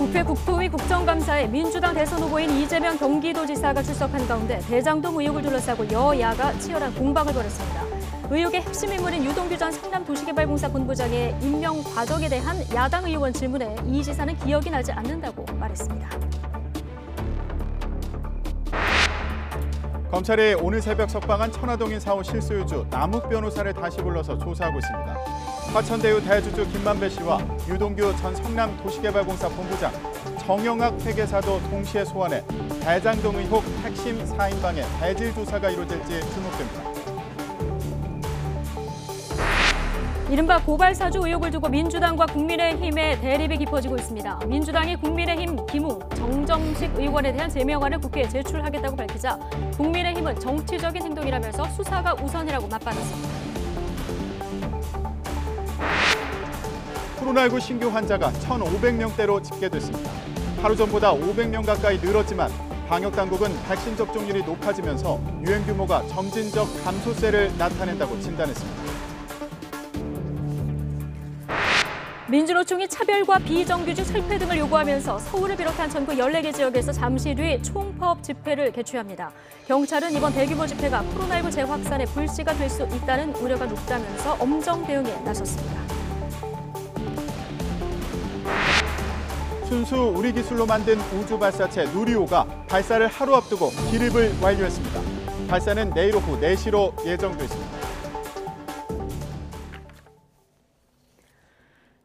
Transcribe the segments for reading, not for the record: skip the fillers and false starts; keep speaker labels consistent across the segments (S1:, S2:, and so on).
S1: 국회 국토위 국정감사에 민주당 대선 후보인 이재명 경기도지사가 출석한 가운데 대장동 의혹을 둘러싸고 여야가 치열한 공방을 벌였습니다. 의혹의 핵심 인물인 유동규 전 성남도시개발공사 본부장의 임명 과정에 대한 야당 의원 질문에 이 지사는 기억이 나지 않는다고 말했습니다.
S2: 검찰이 오늘 새벽 석방한 천화동인 사호 실소유주 남욱 변호사를 다시 불러서 조사하고 있습니다. 화천대유 대주주 김만배 씨와 유동규 전 성남도시개발공사 본부장, 정영학 회계사도 동시에 소환해 대장동 의혹 핵심 4인방의 대질 조사가 이루어질지 주목됩니다.
S1: 이른바 고발사주 의혹을 두고 민주당과 국민의힘의 대립이 깊어지고 있습니다. 민주당이 국민의힘 김웅, 정정식 의원에 대한 제명안을 국회에 제출하겠다고 밝히자 국민의힘은 정치적인 행동이라면서 수사가 우선이라고 맞받았습니다.
S2: 코로나19 신규 환자가 1,500명대로 집계됐습니다. 하루 전보다 500명 가까이 늘었지만 방역당국은 백신 접종률이 높아지면서 유행 규모가 점진적 감소세를 나타낸다고 진단했습니다.
S1: 민주노총이 차별과 비정규직 철폐 등을 요구하면서 서울을 비롯한 전국 14개 지역에서 잠시 뒤 총파업 집회를 개최합니다. 경찰은 이번 대규모 집회가 코로나19 재확산의 불씨가 될 수 있다는 우려가 높다면서 엄정 대응에 나섰습니다.
S2: 순수 우리 기술로 만든 우주 발사체 누리호가 발사를 하루 앞두고 기립을 완료했습니다. 발사는 내일 오후 4시로 예정돼 있습니다.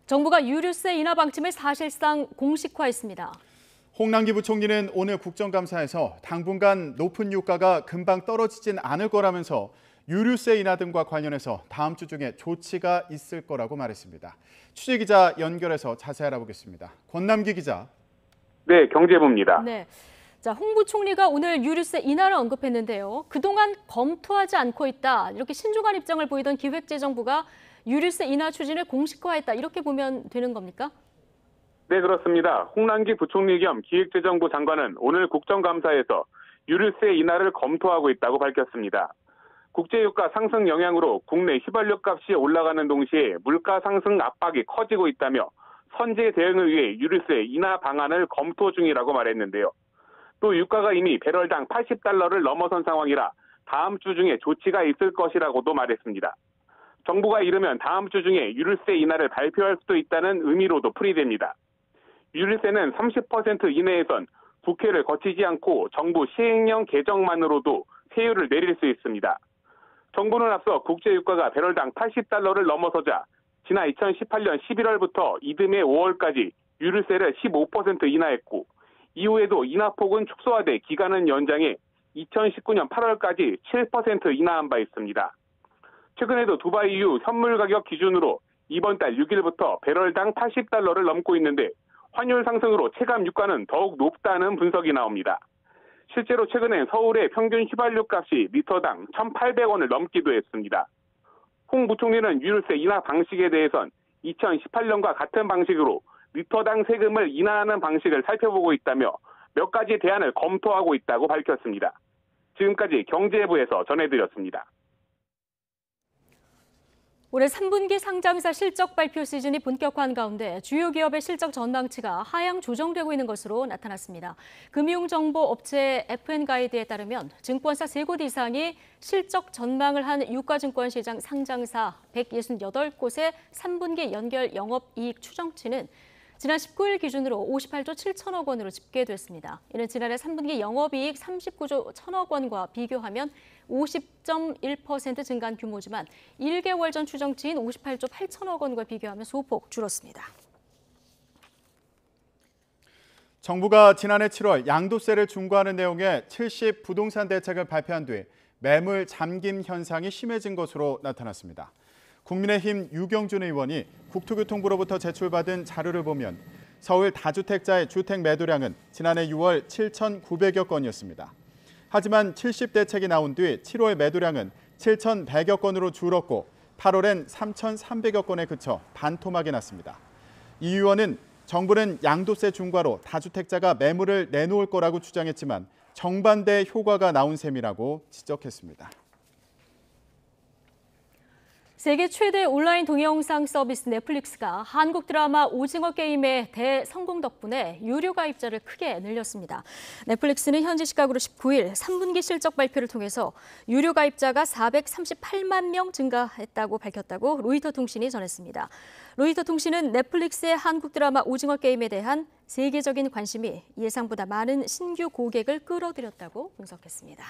S1: 정부가 유류세 인하 방침을 사실상 공식화했습니다.
S2: 홍남기 부총리는 오늘 국정감사에서 당분간 높은 유가가 금방 떨어지진 않을 거라면서 유류세 인하 등과 관련해서 다음 주 중에 조치가 있을 거라고 말했습니다. 취재기자 연결해서 자세히 알아보겠습니다. 권남기 기자.
S3: 네, 경제부입니다.
S1: 네. 자, 홍 부총리가 오늘 유류세 인하를 언급했는데요. 그동안 검토하지 않고 있다. 이렇게 신중한 입장을 보이던 기획재정부가 유류세 인하 추진을 공식화했다. 이렇게 보면 되는 겁니까?
S3: 네, 그렇습니다. 홍남기 부총리 겸 기획재정부 장관은 오늘 국정감사에서 유류세 인하를 검토하고 있다고 밝혔습니다. 국제유가 상승 영향으로 국내 휘발유 값이 올라가는 동시에 물가 상승 압박이 커지고 있다며 선제 대응을 위해 유류세 인하 방안을 검토 중이라고 말했는데요. 또 유가가 이미 배럴당 $80를 넘어선 상황이라 다음 주 중에 조치가 있을 것이라고도 말했습니다. 정부가 이르면 다음 주 중에 유류세 인하를 발표할 수도 있다는 의미로도 풀이됩니다. 유류세는 30% 이내에선 국회를 거치지 않고 정부 시행령 개정만으로도 세율을 내릴 수 있습니다. 정부는 앞서 국제유가가 배럴당 $80를 넘어서자 지난 2018년 11월부터 이듬해 5월까지 유류세를 15% 인하했고 이후에도 인하폭은 축소하되 기간은 연장해 2019년 8월까지 7% 인하한 바 있습니다. 최근에도 두바이유 현물 가격 기준으로 이번 달 6일부터 배럴당 $80를 넘고 있는데 환율 상승으로 체감 유가는 더욱 높다는 분석이 나옵니다. 실제로 최근엔 서울의 평균 휘발유 값이 리터당 1,800원을 넘기도 했습니다. 홍 부총리는 유류세 인하 방식에 대해선 2018년과 같은 방식으로 리터당 세금을 인하하는 방식을 살펴보고 있다며 몇 가지 대안을 검토하고 있다고 밝혔습니다. 지금까지 경제부에서 전해드렸습니다.
S1: 올해 3분기 상장사 실적 발표 시즌이 본격화한 가운데 주요 기업의 실적 전망치가 하향 조정되고 있는 것으로 나타났습니다. 금융정보업체 FN가이드에 따르면 증권사 3곳 이상이 실적 전망을 한 유가증권 시장 상장사 168곳의 3분기 연결 영업이익 추정치는 지난 19일 기준으로 58조 7천억 원으로 집계됐습니다. 이는 지난해 3분기 영업이익 39조 1천억 원과 비교하면 50.1% 증가한 규모지만 1개월 전 추정치인 58조 8천억 원과 비교하면 소폭 줄었습니다.
S2: 정부가 지난해 7월 양도세를 중과하는 내용의 70 부동산 대책을 발표한 뒤 매물 잠김 현상이 심해진 것으로 나타났습니다. 국민의힘 유경준 의원이 국토교통부로부터 제출받은 자료를 보면 서울 다주택자의 주택 매도량은 지난해 6월 7,900여 건이었습니다. 하지만 70대책이 나온 뒤 7월 매도량은 7,100여 건으로 줄었고 8월엔 3,300여 건에 그쳐 반토막이 났습니다. 이 의원은 정부는 양도세 중과로 다주택자가 매물을 내놓을 거라고 주장했지만 정반대 효과가 나온 셈이라고 지적했습니다.
S1: 세계 최대 온라인 동영상 서비스 넷플릭스가 한국 드라마 오징어 게임의 대성공 덕분에 유료 가입자를 크게 늘렸습니다. 넷플릭스는 현지 시각으로 19일 3분기 실적 발표를 통해서 유료 가입자가 438만 명 증가했다고 밝혔다고 로이터 통신이 전했습니다. 로이터 통신은 넷플릭스의 한국 드라마 오징어 게임에 대한 세계적인 관심이 예상보다 많은 신규 고객을 끌어들였다고 분석했습니다.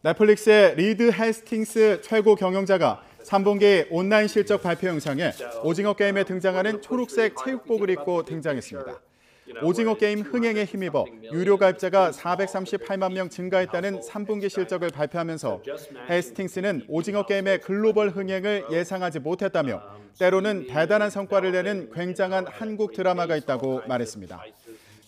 S2: 넷플릭스의 리드 해스팅스 최고 경영자가 3분기 온라인 실적 발표 영상에 오징어 게임에 등장하는 초록색 체육복을 입고 등장했습니다. 오징어 게임 흥행에 힘입어 유료 가입자가 438만 명 증가했다는 3분기 실적을 발표하면서 해스팅스는 오징어 게임의 글로벌 흥행을 예상하지 못했다며 때로는 대단한 성과를 내는 굉장한 한국 드라마가 있다고 말했습니다.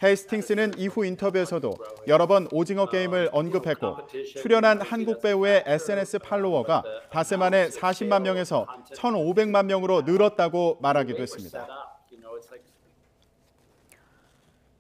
S2: 헤이스팅스는 이후 인터뷰에서도 여러 번 오징어 게임을 언급했고 출연한 한국 배우의 SNS 팔로워가 닷새 만에 40만 명에서 1,500만 명으로 늘었다고 말하기도 했습니다.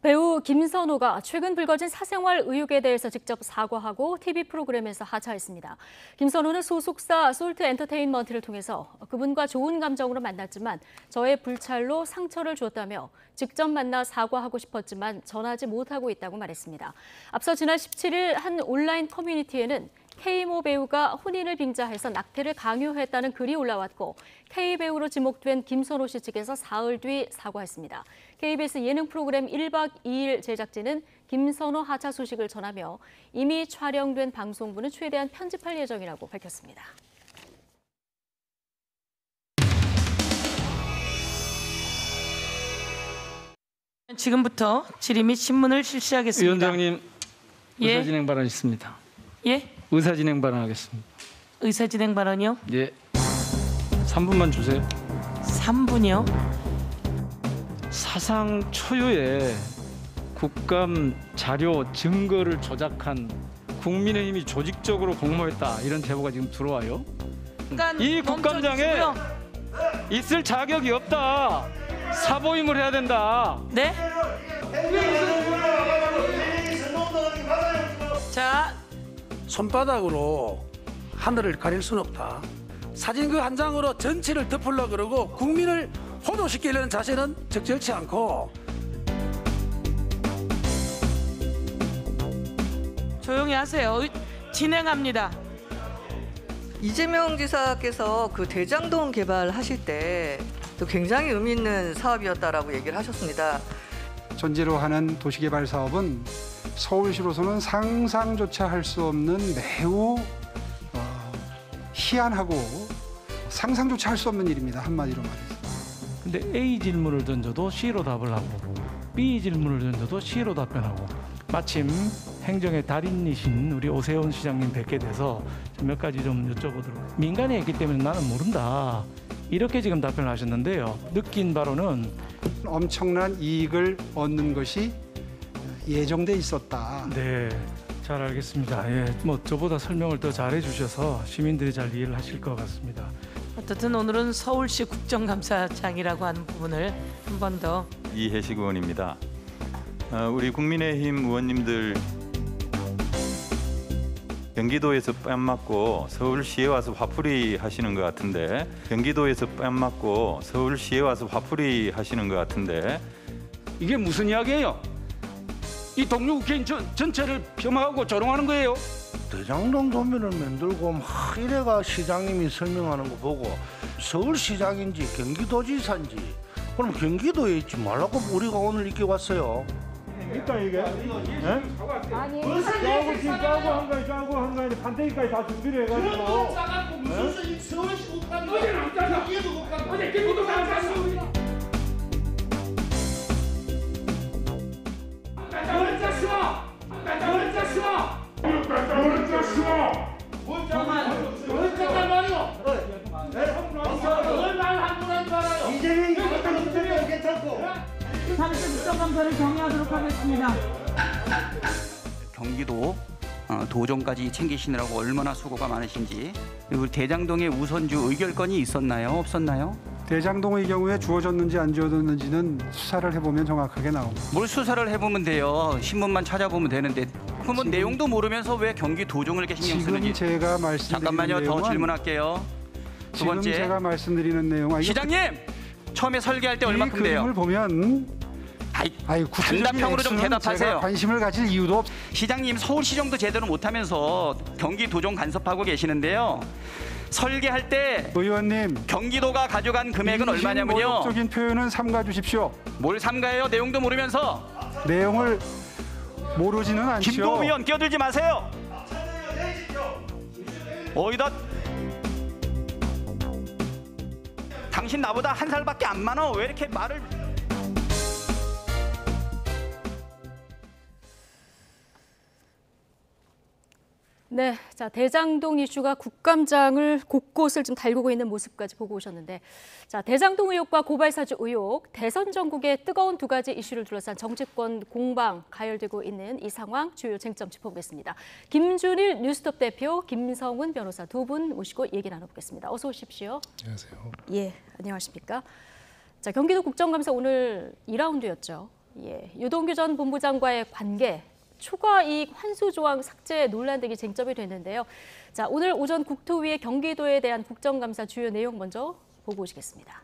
S1: 배우 김선호가 최근 불거진 사생활 의혹에 대해서 직접 사과하고 TV 프로그램에서 하차했습니다. 김선호는 소속사 솔트 엔터테인먼트를 통해서 그분과 좋은 감정으로 만났지만 저의 불찰로 상처를 주었다며 직접 만나 사과하고 싶었지만 전하지 못하고 있다고 말했습니다. 앞서 지난 17일 한 온라인 커뮤니티에는 K모 배우가 혼인을 빙자해서 낙태를 강요했다는 글이 올라왔고 K배우로 지목된 김선호 씨 측에서 사흘 뒤 사과했습니다. KBS 예능 프로그램 1박 2일 제작진은 김선호 하차 소식을 전하며 이미 촬영된 방송부는 최대한 편집할 예정이라고 밝혔습니다.
S4: 지금부터 질의 및 신문을 실시하겠습니다.
S5: 위원장님, 의사진행 발언 있습니다.
S4: 예?
S5: 의사진행 발언하겠습니다.
S4: 의사진행 발언이요?
S5: 예. 3분만 주세요.
S4: 3분이요?
S5: 사상 초유의 국감 자료 증거를 조작한 국민의힘이 조직적으로 공모했다 이런 제보가 지금 들어와요. 이 국감장에 있을 자격이 없다. 사보임을 해야 된다.
S4: 네? 자,
S6: 손바닥으로 하늘을 가릴 수는 없다. 사진 그 한 장으로 전체를 덮으려고 그러고 국민을 호도시키려는 자세는 적절치 않고.
S4: 조용히 하세요. 진행합니다.
S7: 이재명 지사께서 그 대장동 개발하실 때 또 굉장히 의미 있는 사업이었다라고 얘기를 하셨습니다.
S8: 전제로 하는 도시개발 사업은 서울시로서는 상상조차 할 수 없는 매우 희한하고 상상조차 할 수 없는 일입니다. 한마디로 말해서.
S5: 근데 A 질문을 던져도 C로 답을 하고 B 질문을 던져도 C로 답변하고 마침 행정의 달인이신 우리 오세훈 시장님 뵙게 돼서 몇 가지 좀 여쭤보도록. 민간에 있기 때문에 나는 모른다. 이렇게 지금 답변을 하셨는데요. 느낀 바로는
S8: 엄청난 이익을 얻는 것이 예정돼 있었다.
S5: 네, 잘 알겠습니다. 예, 뭐 저보다 설명을 더 잘해 주셔서 시민들이 잘 이해를 하실 것 같습니다.
S4: 어쨌든 오늘은 서울시 국정감사장이라고 하는 부분을 한 번 더.
S9: 이해식 의원입니다. 우리 국민의힘 의원님들 경기도에서 뺨 맞고 서울시에 와서 화풀이 하시는 것 같은데 경기도에서 뺨 맞고 서울시에 와서 화풀이 하시는 것 같은데
S10: 이게 무슨 이야기예요? 이 동료 국회의원 전체를 폄하하고 조롱하는 거예요?
S11: 대장동 도면을 만들고 막 이래가 시장님이 설명하는 거 보고 서울시장인지 경기도지사인지 그럼 경기도에 있지 말라고 우리가 오늘 이렇게 왔어요.
S12: 그러니까 이게 아니 짜고 지금 짜고 한 거에 판때기까지 다 준비를 해가지고 무슨 서울시 국감이 어제는 안 짜자 여기에도 국감 어제 경기도 안 짰어 이재명이 괜찮고
S13: 잠시 국정감사를 정리하도록 하겠습니다.
S14: 경기도 도정까지 챙기시느라고 얼마나 수고가 많으신지. 그리고 대장동의 우선주 의결권이 있었나요? 없었나요?
S8: 대장동의 경우에 주어졌는지 안 주어졌는지는 수사를 해보면 정확하게 나옵니다.
S14: 뭘 수사를 해보면 돼요. 신문만 찾아보면 되는데 그러면 내용도 모르면서 왜 경기 도정을 이렇게 신경 쓰는지.
S8: 지금 제가 말씀드리는
S14: 잠깐만요. 더
S8: 내용은
S14: 질문할게요. 두
S8: 지금
S14: 번째.
S8: 제가 말씀드리는 내용.
S14: 시장님! 처음에 설계할 때 얼마큼 돼요?
S8: 그림을 보면
S14: 단답형으로 좀 대답하세요.
S8: 제가 관심을 가질 이유도 없.
S14: 시장님 서울시정도 제대로 못하면서 경기도정 간섭하고 계시는데요. 설계할 때
S8: 의원님
S14: 경기도가 가져간 금액은 얼마냐면요.
S8: 모욕적인 표현은 삼가 주십시오.
S14: 뭘 삼가해요? 내용도 모르면서.
S8: 내용을 모르지는 않죠.
S14: 김도우 의원 끼어들지 마세요. 어이다. 당신 나보다 한 살밖에 안 많아. 왜 이렇게 말을.
S1: 네, 자 대장동 이슈가 국감장을 곳곳을 좀 달구고 있는 모습까지 보고 오셨는데, 자 대장동 의혹과 고발사주 의혹, 대선 전국의 뜨거운 두 가지 이슈를 둘러싼 정치권 공방 가열되고 있는 이 상황 주요 쟁점 짚어보겠습니다. 김준일 뉴스톱 대표, 김성훈 변호사 두 분 모시고 얘기 나눠보겠습니다. 어서 오십시오.
S15: 안녕하세요.
S1: 예, 안녕하십니까? 자 경기도 국정감사 오늘 2라운드였죠. 예, 유동규 전 본부장과의 관계. 초과 이익 환수 조항 삭제 논란 등이 쟁점이 됐는데요. 자, 오늘 오전 국토위의 경기도에 대한 국정감사 주요 내용 먼저 보고 오시겠습니다.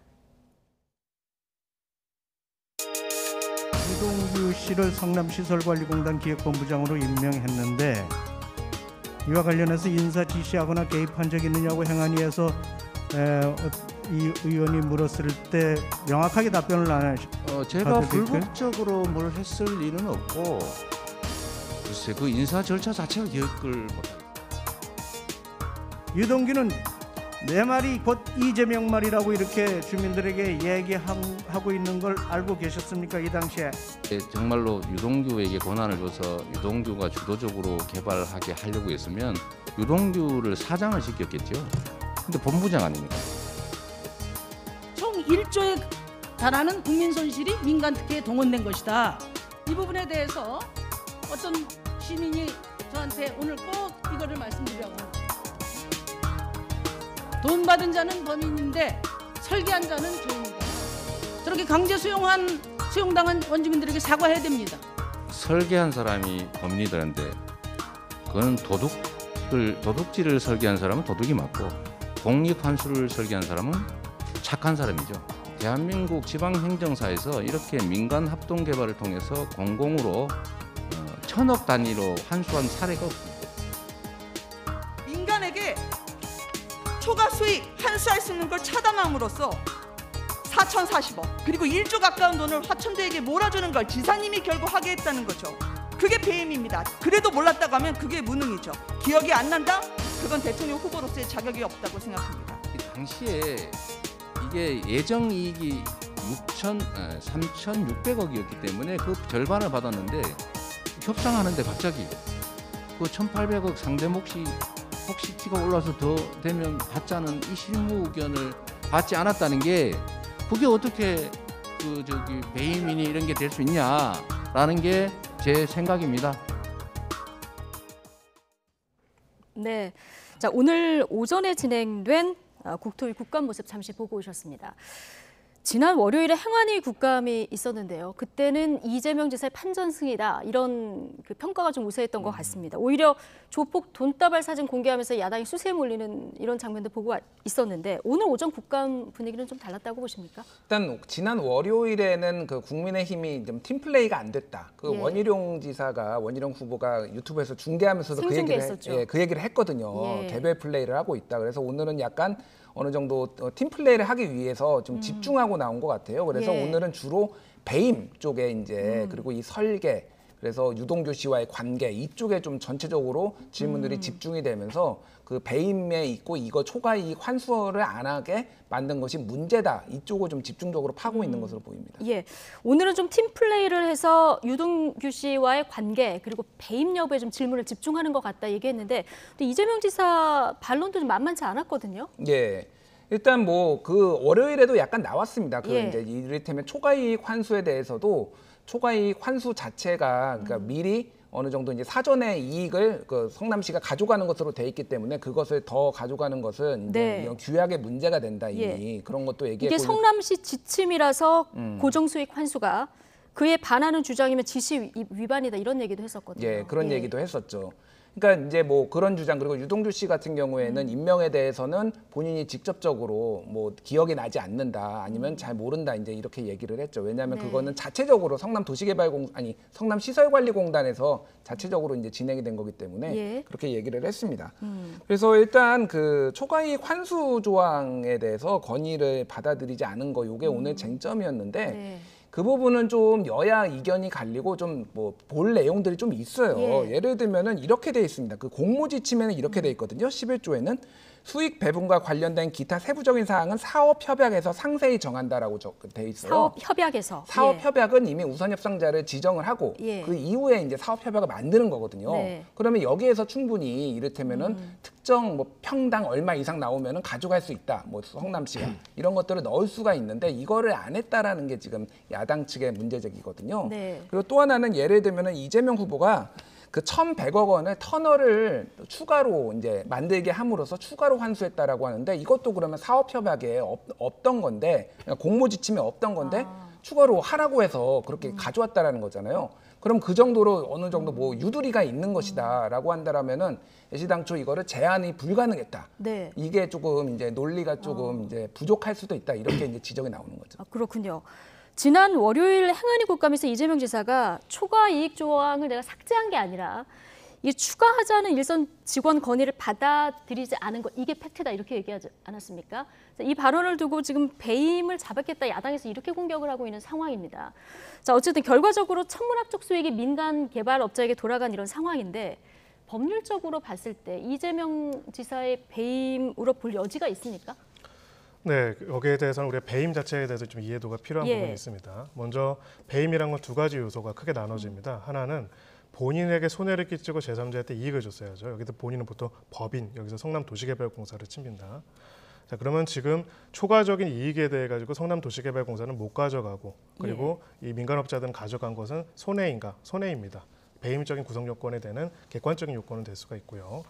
S16: 유동규 씨를 성남시설관리공단 기획본부장으로 임명했는데 이와 관련해서 인사 지시하거나 개입한 적이 있느냐고 행안위에서 이 의원이 물었을 때 명확하게 답변을 안 하셨어요.
S15: 제가 불법적으로 뭘 했을 일은 없고 글쎄 그 인사 절차 자체가 기억을 못합니다.
S16: 유동규는 내 말이 곧 이재명 말이라고 이렇게 주민들에게 얘기하고 있는 걸 알고 계셨습니까? 이 당시에?
S15: 정말로 유동규에게 권한을 줘서 유동규가 주도적으로 개발하게 하려고 했으면 유동규를 사장을 시켰겠죠. 근데 본부장 아닙니까?
S13: 총 1조에 달하는 국민 손실이 민간 특혜에 동원된 것이다. 이 부분에 대해서 어떤 시민이 저한테 오늘 꼭 이거를 말씀드리라고 합니다. 돈 받은 자는 범인인데 설계한 자는 죄인이다. 저렇게 강제 수용당한 원주민들에게 사과해야 됩니다.
S15: 설계한 사람이 범인이라는데 그건 도둑질을 설계한 사람은 도둑이 맞고 공익환수를 설계한 사람은 착한 사람이죠. 대한민국 지방행정사에서 이렇게 민간 합동개발을 통해서 공공으로 1000억 단위로 환수한 사례가 없습니다.
S17: 민간에게 초과 수익 환수할 수 있는 걸 차단함으로써 4,040억 그리고 1조 가까운 돈을 화천대에게 몰아주는 걸 지사님이 결국 하게 했다는 거죠. 그게 배임입니다. 그래도 몰랐다고 하면 그게 무능이죠. 기억이 안 난다? 그건 대통령 후보로서의 자격이 없다고 생각합니다.
S15: 당시에 이게 예정 이익이 3,600억이었기 때문에 그 절반을 받았는데 협상하는데 갑자기 그 1,800억 상대 몫이 혹시 티가 올라서 더 되면 받자는 이 실무 의견을 받지 않았다는 게 그게 어떻게 배임이니 이런 게 될 수 있냐라는 게 제 생각입니다.
S1: 네, 자 오늘 오전에 진행된 국토위 국감 모습 잠시 보고 오셨습니다. 지난 월요일에 행안위 국감이 있었는데요. 그때는 이재명 지사의 판전승이다 이런 그 평가가 좀 우세했던 것 같습니다. 오히려 조폭 돈다발 사진 공개하면서 야당이 수세에 몰리는 이런 장면도 보고 있었는데 오늘 오전 국감 분위기는 좀 달랐다고 보십니까?
S18: 일단 지난 월요일에는 그 국민의힘이 좀 팀플레이가 안 됐다. 그 원희룡 후보가 유튜브에서 중계하면서도 그 얘기를 했거든요. 개별 플레이를 하고 있다. 그래서 오늘은 약간 어느 정도 팀 플레이를 하기 위해서 좀 집중하고 나온 것 같아요. 그래서 오늘은 주로 배임 쪽에 이제 그리고 이 설계 그래서 유동규 씨와의 관계 이쪽에 좀 전체적으로 질문들이 집중이 되면서 그 배임에 있고 이거 초과이익 환수를 안 하게 만든 것이 문제다. 이쪽을 좀 집중적으로 파고 있는 것으로 보입니다.
S1: 예, 오늘은 좀 팀 플레이를 해서 유동규 씨와의 관계 그리고 배임 여부에 좀 질문을 집중하는 것 같다 얘기했는데 또 이재명 지사 반론도 좀 만만치 않았거든요.
S18: 예. 일단 뭐 그 월요일에도 약간 나왔습니다. 그 이제 이를테면 초과이익 환수에 대해서도 초과이익 환수 자체가 그러니까 미리 어느 정도 이제 사전에 이익을 그 성남시가 가져가는 것으로 돼 있기 때문에 그것을 더 가져가는 것은 이제 규약의 문제가 된다 이미 그런 것도 얘기했고
S1: 이게 성남시 지침이라서 고정수익 환수가 그에 반하는 주장이면 지시 위반이다 이런 얘기도 했었거든요.
S18: 예, 그런 얘기도 했었죠. 그러니까 이제 뭐 그런 주장 그리고 유동규 씨 같은 경우에는 임명에 대해서는 본인이 직접적으로 뭐 기억이 나지 않는다 아니면 잘 모른다 이제 이렇게 얘기를 했죠. 왜냐하면 그거는 자체적으로 성남시설관리공단에서 자체적으로 이제 진행이 된 거기 때문에 그렇게 얘기를 했습니다. 그래서 일단 그 초과이익 환수 조항에 대해서 건의를 받아들이지 않은 거 이게 오늘 쟁점이었는데. 그 부분은 좀 여야 이견이 갈리고 좀 뭐 볼 내용들이 좀 있어요. 예를 들면은 이렇게 돼 있습니다. 그 공모지침에는 이렇게 돼 있거든요. 11조에는 수익 배분과 관련된 기타 세부적인 사항은 사업협약에서 상세히 정한다라고 돼 있어요.
S1: 사업협약에서.
S18: 사업협약은 이미 우선협상자를 지정을 하고 그 이후에 이제 사업협약을 만드는 거거든요. 그러면 여기에서 충분히 이를테면은 특정 뭐 평당 얼마 이상 나오면은 가져갈 수 있다. 뭐 성남시가 이런 것들을 넣을 수가 있는데 이거를 안 했다라는 게 지금 야당 측의 문제제기거든요. 그리고 또 하나는 예를 들면은 이재명 후보가 그 1,100억 원을 터널을 추가로 이제 만들게 함으로써 추가로 환수했다라고 하는데 이것도 그러면 사업협약에 없던 건데 공모지침에 없던 건데 추가로 하라고 해서 그렇게 가져왔다라는 거잖아요. 그럼 그 정도로 어느 정도 뭐 유두리가 있는 것이다라고 한다라면은 애시당초 이거를 제한이 불가능했다. 이게 조금 이제 논리가 조금 이제 부족할 수도 있다. 이렇게 이제 지적이 나오는 거죠.
S1: 그렇군요. 지난 월요일 행안위 국감에서 이재명 지사가 초과 이익 조항을 내가 삭제한 게 아니라 이 추가하자는 일선 직원 건의를 받아들이지 않은 것 이게 팩트다 이렇게 얘기하지 않았습니까? 이 발언을 두고 지금 배임을 잡았겠다 야당에서 이렇게 공격을 하고 있는 상황입니다. 자, 어쨌든 결과적으로 천문학적 수익이 민간 개발 업자에게 돌아간 이런 상황인데 법률적으로 봤을 때 이재명 지사의 배임으로 볼 여지가 있습니까?
S19: 네, 여기에 대해서는 우리가 배임 자체에 대해서 좀 이해도가 필요한 부분이 있습니다. 먼저 배임이란 건 두 가지 요소가 크게 나눠집니다. 하나는 본인에게 손해를 끼치고 제3자한테 이익을 줬어야죠. 여기서 본인은 보통 법인, 여기서 성남도시개발공사를 칩니다. 자, 그러면 지금 초과적인 이익에 대해 가지고 성남도시개발공사는 못 가져가고 그리고 이 민간업자들은 가져간 것은 손해인가? 손해입니다. 배임적인 구성 요건에 대한 객관적인 요건은 될 수가 있고요.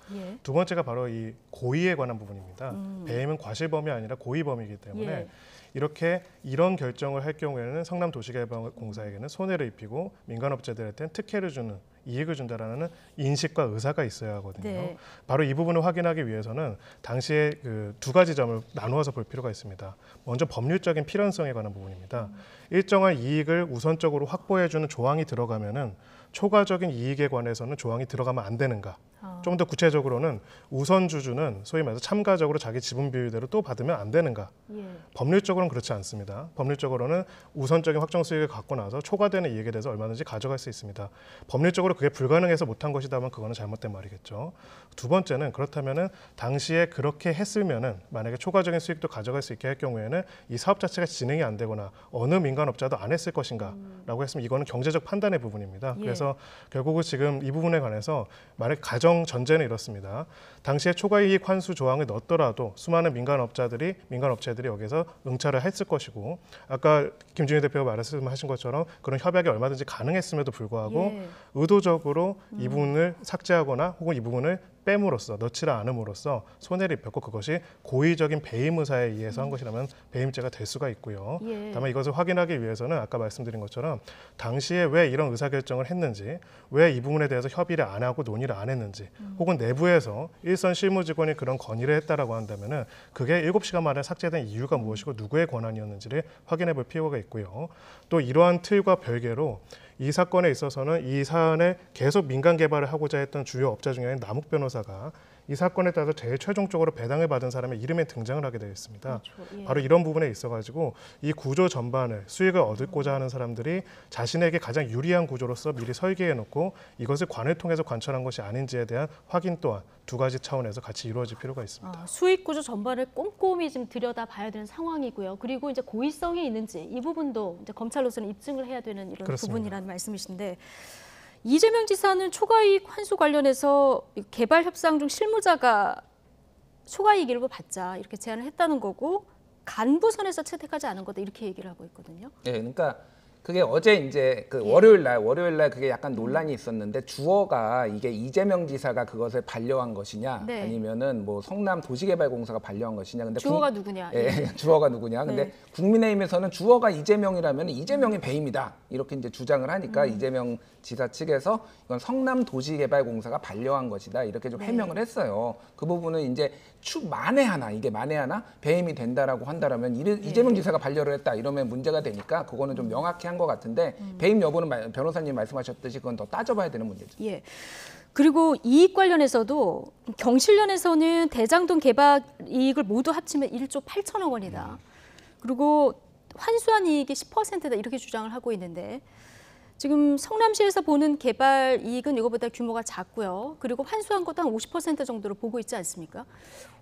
S19: 두 번째가 바로 이 고의에 관한 부분입니다. 배임은 과실범이 아니라 고의범이기 때문에 이렇게 이런 결정을 할 경우에는 성남도시개발공사에게는 손해를 입히고 민간업자들한테는 특혜를 주는 이익을 준다라는 인식과 의사가 있어야 하거든요. 바로 이 부분을 확인하기 위해서는 당시에 그 두 가지 점을 나누어서 볼 필요가 있습니다. 먼저 법률적인 필연성에 관한 부분입니다. 일정한 이익을 우선적으로 확보해주는 조항이 들어가면은 초과적인 이익에 관해서는 조항이 들어가면 안 되는가? 좀 더 구체적으로는 우선 주주는 소위 말해서 참가적으로 자기 지분 비율대로 또 받으면 안 되는가? 법률적으로는 그렇지 않습니다. 법률적으로는 우선적인 확정 수익을 갖고 나서 초과되는 이익에 대해서 얼마든지 가져갈 수 있습니다. 법률적으로 그게 불가능해서 못한 것이다면 그거는 잘못된 말이겠죠. 두 번째는 그렇다면은 당시에 그렇게 했으면은 만약에 초과적인 수익도 가져갈 수 있게 할 경우에는 이 사업 자체가 진행이 안 되거나 어느 민간업자도 안 했을 것인가라고 했으면 이거는 경제적 판단의 부분입니다. 그래서 결국은 지금 이 부분에 관해서 만약 가정 전제는 이렇습니다. 당시에 초과이익 환수 조항을 넣었더라도 수많은 민간업체들이 여기서 응찰을 했을 것이고 아까 김준일 대표가 말씀하신 것처럼 그런 협약이 얼마든지 가능했음에도 불구하고 의도적으로 이 부분을 삭제하거나 혹은 이 부분을 뺨으로써 넣지 않음으로써 손해를 입혔고 그것이 고의적인 배임 의사에 의해서 한 것이라면 배임죄가 될 수가 있고요. 다만 이것을 확인하기 위해서는 아까 말씀드린 것처럼 당시에 왜 이런 의사결정을 했는지 왜 이 부분에 대해서 협의를 안 하고 논의를 안 했는지 혹은 내부에서 일선 실무직원이 그런 건의를 했다라고 한다면은 그게 7시간 만에 삭제된 이유가 무엇이고 누구의 권한이었는지를 확인해 볼 필요가 있고요. 또 이러한 틀과 별개로 이 사건에 있어서는 이 사안에 계속 민간 개발을 하고자 했던 주요 업자 중에 하나인 남욱 변호사가 이 사건에 따라서 제일 최종적으로 배당을 받은 사람의 이름에 등장을 하게 되어 있습니다. 바로 이런 부분에 있어가지고 이 구조 전반을 수익을 얻고자 하는 사람들이 자신에게 가장 유리한 구조로서 미리 설계해놓고 이것을 관을 통해서 관철한 것이 아닌지에 대한 확인 또한 두 가지 차원에서 같이 이루어질 필요가 있습니다.
S1: 수익 구조 전반을 꼼꼼히 좀 들여다봐야 되는 상황이고요. 그리고 이제 고의성이 있는지 이 부분도 이제 검찰로서는 입증을 해야 되는 이런 부분이라는 말씀이신데. 이재명 지사는 초과이익 환수 관련해서 개발 협상 중 실무자가 초과이익 일부 받자 이렇게 제안을 했다는 거고 간부선에서 채택하지 않은 거다 이렇게 얘기를 하고 있거든요.
S18: 네, 그러니까 그게 어제 이제 그 월요일 날 그게 약간 논란이 있었는데 주어가 이게 이재명 지사가 그것을 반려한 것이냐
S1: 네.
S18: 아니면은 뭐 성남 도시개발공사가 반려한 것이냐. 근데
S1: 주어가 누구냐?
S18: 예, 주어가 누구냐. 근데
S1: 네.
S18: 국민의힘에서는 주어가 이재명이라면 이재명이 배임이다 이렇게 이제 주장을 하니까 이재명 지사 측에서 이건 성남 도시개발공사가 반려한 것이다 이렇게 좀 해명을 했어요. 그 부분은 이제 만에 하나 배임이 된다라고 한다라면 이재명 지사가 반려를 했다 이러면 문제가 되니까 그거는 좀 명확히 한 것 같은데 배임 여부는 변호사님 말씀하셨듯이 그건 더 따져봐야 되는 문제죠.
S1: 예. 그리고 이익 관련해서도 경실련에서는 대장동 개발 이익을 모두 합치면 1조 8천억 원이다. 그리고 환수한 이익이 10%다 이렇게 주장을 하고 있는데 지금 성남시에서 보는 개발 이익은 이거보다 규모가 작고요. 그리고 환수한 것도 한 50% 정도로 보고 있지 않습니까?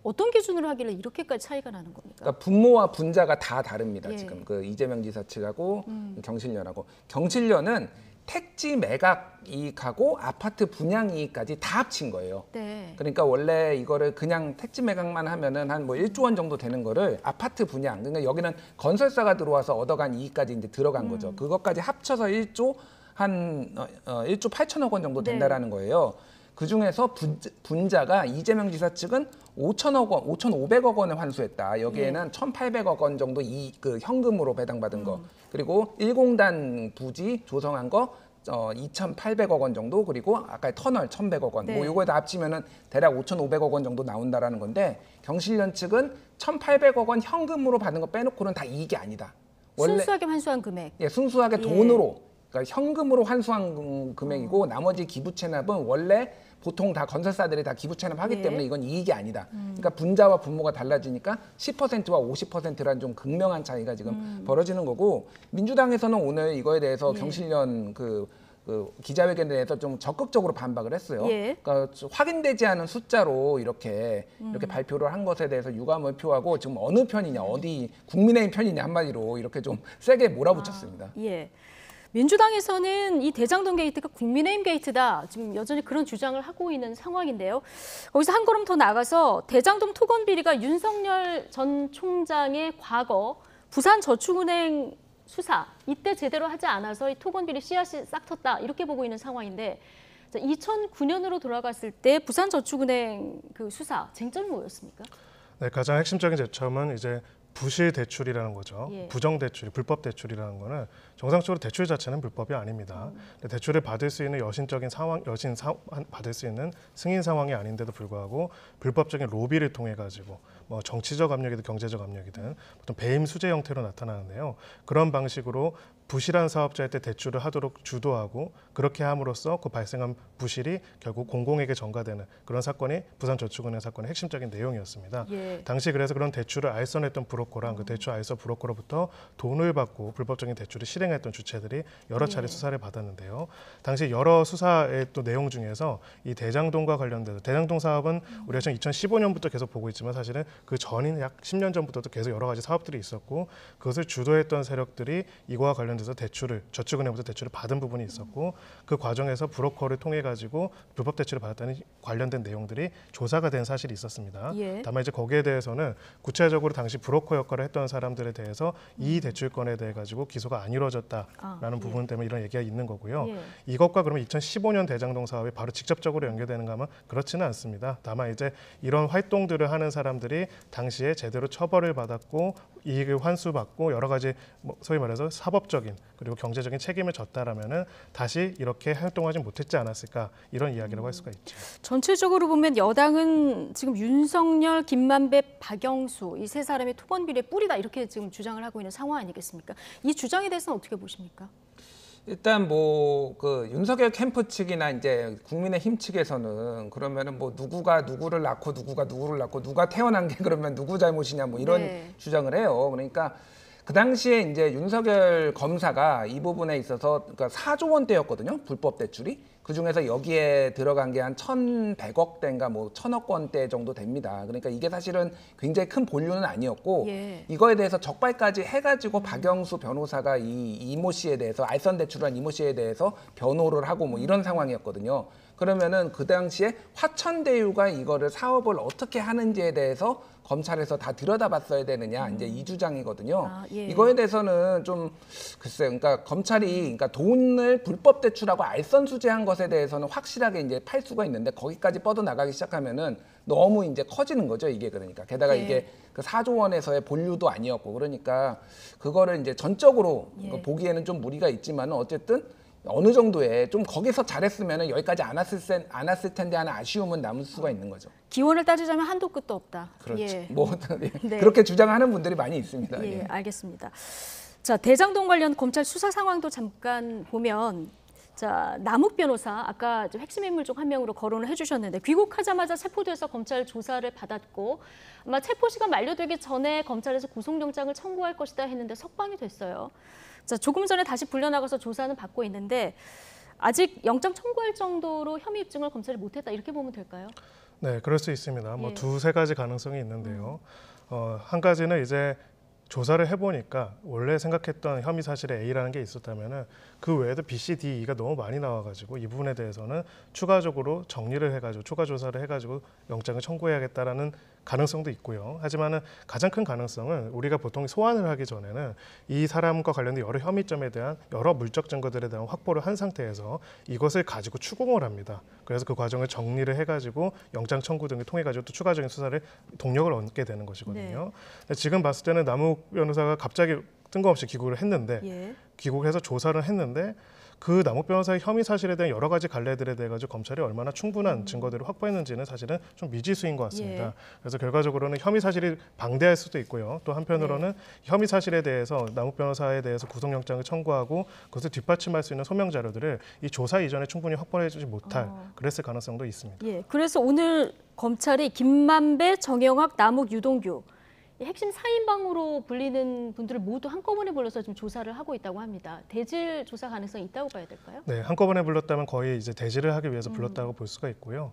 S1: 어떤 기준으로 하길래 이렇게까지 차이가 나는 겁니까?
S18: 그러니까 분모와 분자가 다 다릅니다.
S1: 예.
S18: 지금 그 이재명 지사 측하고 경실련하고. 경실련은 택지 매각 이익하고 아파트 분양 이익까지 다 합친 거예요.
S1: 네.
S18: 그러니까 원래 이거를 그냥 택지 매각만 하면은 한 뭐 1조 원 정도 되는 거를 아파트 분양, 그러니까 여기는 건설사가 들어와서 얻어간 이익까지 이제 들어간 거죠. 그것까지 합쳐서 1조 8천억 원 정도 된다라는 거예요. 그 중에서 분자가 이재명 지사 측은 5,500억 원을 환수했다. 여기에는 1,800억 원 정도 그 현금으로 배당받은 거. 그리고 1공단 부지 조성한 거 2,800억 원 정도, 그리고 아까 터널 1,100억 원. 뭐 요거에 다 합치면은 대략 5,500억 원 정도 나온다라는 건데 경실련 측은 1,800억 원 현금으로 받은 거 빼놓고는 다 이익이 아니다. 원래
S1: 순수하게 환수한 금액.
S18: 예, 순수하게 돈으로. 그러니까 현금으로 환수한 금액이고 나머지 기부 체납은 원래 보통 다 건설사들이 다 기부 체납하기 때문에 이건 이익이 아니다. 그러니까 분자와 분모가 달라지니까 10%와 50%라는 좀 극명한 차이가 지금 벌어지는 거고, 민주당에서는 오늘 이거에 대해서 경실련 그 기자회견에 대해서 좀 적극적으로 반박을 했어요. 그러니까 확인되지 않은 숫자로 이렇게 발표를 한 것에 대해서 유감을 표하고 지금 어느 편이냐, 어디 국민의힘 편이냐 한마디로 이렇게 좀 세게 몰아붙였습니다.
S1: 예. 민주당에서는 이 대장동 게이트가 국민의힘 게이트다. 지금 여전히 그런 주장을 하고 있는 상황인데요. 거기서 한 걸음 더 나가서 대장동 토건 비리가 윤석열 전 총장의 과거 부산저축은행 수사 이때 제대로 하지 않아서 이 토건 비리 씨앗이 싹 텄다 이렇게 보고 있는 상황인데 2009년으로 돌아갔을 때 부산저축은행 그 수사 쟁점이 뭐였습니까?
S19: 네, 가장 핵심적인 쟁점은 이제 부실 대출이라는 거죠.
S1: 예.
S19: 부정 대출, 불법 대출이라는 거는 정상적으로 대출 자체는 불법이 아닙니다. 대출을 받을 수 있는 여신적인 상황, 받을 수 있는 승인 상황이 아닌데도 불구하고 불법적인 로비를 통해 가지고 뭐 정치적 압력이든 경제적 압력이든 보통 배임 수재 형태로 나타나는데요. 그런 방식으로 부실한 사업자한테 대출을 하도록 주도하고 그렇게 함으로써 그 발생한 부실이 결국 공공에게 전가되는 그런 사건이 부산저축은행 사건의 핵심적인 내용이었습니다.
S1: 예.
S19: 당시 그래서 그런 대출을 알선했던 브로커랑 그 대출 알선 브로커로부터 돈을 받고 불법적인 대출을 실행했던 주체들이 여러 차례 수사를 받았는데요. 당시 여러 수사의 또 내용 중에서 이 대장동과 관련돼서 대장동 사업은 우리가 지금 2015년부터 계속 보고 있지만 사실은 그 전인 약 10년 전부터도 계속 여러 가지 사업들이 있었고 그것을 주도했던 세력들이 이거와 관련돼서 저축은행부터 대출을 받은 부분이 있었고 그 과정에서 브로커를 통해 가지고 불법 대출을 받았다는 관련된 내용들이 조사가 된 사실이 있었습니다.
S1: 예.
S19: 다만 이제 거기에 대해서는 구체적으로 당시 브로커 역할을 했던 사람들에 대해서 이 대출권에 대해 가지고 기소가 안 이루어졌다라는 부분 때문에 이런 얘기가 있는 거고요. 이것과 그러면 2015년 대장동 사업이 바로 직접적으로 연결되는가 하면 그렇지는 않습니다. 다만 이제 이런 활동들을 하는 사람들이 당시에 제대로 처벌을 받았고 이익을 환수받고 여러 가지 소위 말해서 사법적인 그리고 경제적인 책임을 졌다라면은 다시 이렇게 활동하지 못했지 않았을까 이런 이야기라고 할 수가 있죠.
S1: 전체적으로 보면 여당은 지금 윤석열, 김만배, 박영수 이 세 사람이 토건 비리의 뿌리다 이렇게 지금 주장을 하고 있는 상황 아니겠습니까? 이 주장에 대해서는 어떻게 보십니까?
S18: 일단 뭐 그 윤석열 캠프 측이나 이제 국민의힘 측에서는 그러면은 뭐 누구가 누구를 낳고 누구가 누구를 낳고 누가 태어난 게 그러면 누구 잘못이냐 뭐 이런 주장을 해요. 그러니까 그 당시에 이제 윤석열 검사가 이 부분에 있어서 그러니까 4조 원대였거든요. 불법 대출이. 그 중에서 여기에 들어간 게 한 1,100억 대인가 뭐 1,000억 원대 정도 됩니다. 그러니까 이게 사실은 굉장히 큰 본류는 아니었고 이거에 대해서 적발까지 해가지고 박영수 변호사가 이 이모 씨에 대해서 알선 대출한 이모 씨에 대해서 변호를 하고 뭐 이런 상황이었거든요. 그러면은 그 당시에 화천대유가 이거를 사업을 어떻게 하는지에 대해서 검찰에서 다 들여다봤어야 되느냐 이제 이 주장이거든요.
S1: 예.
S18: 이거에 대해서는 좀 글쎄요. 그러니까 검찰이 그러니까 돈을 불법 대출하고 알선수재한 것에 대해서는 확실하게 이제 팔 수가 있는데 거기까지 뻗어 나가기 시작하면은 너무 이제 커지는 거죠. 이게 그러니까 게다가 이게 그 4조 원에서의 본류도 아니었고 그러니까 그거를 이제 전적으로 보기에는 좀 무리가 있지만 어쨌든. 어느 정도의 좀 거기서 잘했으면 여기까지 안 왔을 텐데 하는 아쉬움은 남을 수가 있는 거죠.
S1: 기원을 따지자면 한도 끝도 없다.
S18: 그렇죠.
S1: 예.
S18: 뭐
S1: 네.
S18: 그렇게 주장하는 분들이 많이 있습니다.
S1: 예,
S18: 예.
S1: 알겠습니다. 자, 대장동 관련 검찰 수사 상황도 잠깐 보면 자, 남욱 변호사 아까 핵심 인물 중 한 명으로 거론을 해주셨는데 귀국하자마자 체포돼서 검찰 조사를 받았고 아마 체포 시간 만료되기 전에 검찰에서 구속영장을 청구할 것이다 했는데 석방이 됐어요. 자, 조금 전에 다시 불려나가서 조사는 받고 있는데 아직 영장 청구할 정도로 혐의 입증을 검찰이 못했다 이렇게 보면 될까요?
S19: 네, 그럴 수 있습니다. 뭐
S1: 예.
S19: 두세 가지 가능성이 있는데요. 한 가지는 이제 조사를 해보니까 원래 생각했던 혐의 사실에 A라는 게 있었다면은 그 외에도 B, C, D, E가 너무 많이 나와가지고 이 부분에 대해서는 추가적으로 정리를 해가지고 추가 조사를 해가지고 영장을 청구해야겠다라는 가능성도 있고요. 하지만은 가장 큰 가능성은 우리가 보통 소환을 하기 전에는 이 사람과 관련된 여러 혐의점에 대한 여러 물적 증거들에 대한 확보를 한 상태에서 이것을 가지고 추궁을 합니다. 그래서 그 과정을 정리를 해가지고 영장 청구 등을 통해 가지고 또 추가적인 수사를 동력을 얻게 되는 것이거든요. 네. 지금 봤을 때는 남욱 변호사가 갑자기 뜬금없이 귀국을 했는데 귀국을 해서 조사를 했는데 그 남욱 변호사의 혐의 사실에 대한 여러 가지 갈래들에 대해 가지고 검찰이 얼마나 충분한 증거들을 확보했는지는 사실은 좀 미지수인 것 같습니다. 그래서 결과적으로는 혐의 사실이 방대할 수도 있고요. 또 한편으로는 혐의 사실에 대해서 남욱 변호사에 대해서 구속영장을 청구하고 그것을 뒷받침할 수 있는 소명 자료들을 이 조사 이전에 충분히 확보해주지 못할 그랬을 가능성도 있습니다.
S1: 예, 그래서 오늘 검찰이 김만배, 정영학, 남욱, 유동규 핵심 4인방으로 불리는 분들을 모두 한꺼번에 불러서 지금 조사를 하고 있다고 합니다. 대질 조사 가능성이 있다고 봐야 될까요?
S19: 네, 한꺼번에 불렀다면 거의 이제 대질을 하기 위해서 불렀다고 볼 수가 있고요.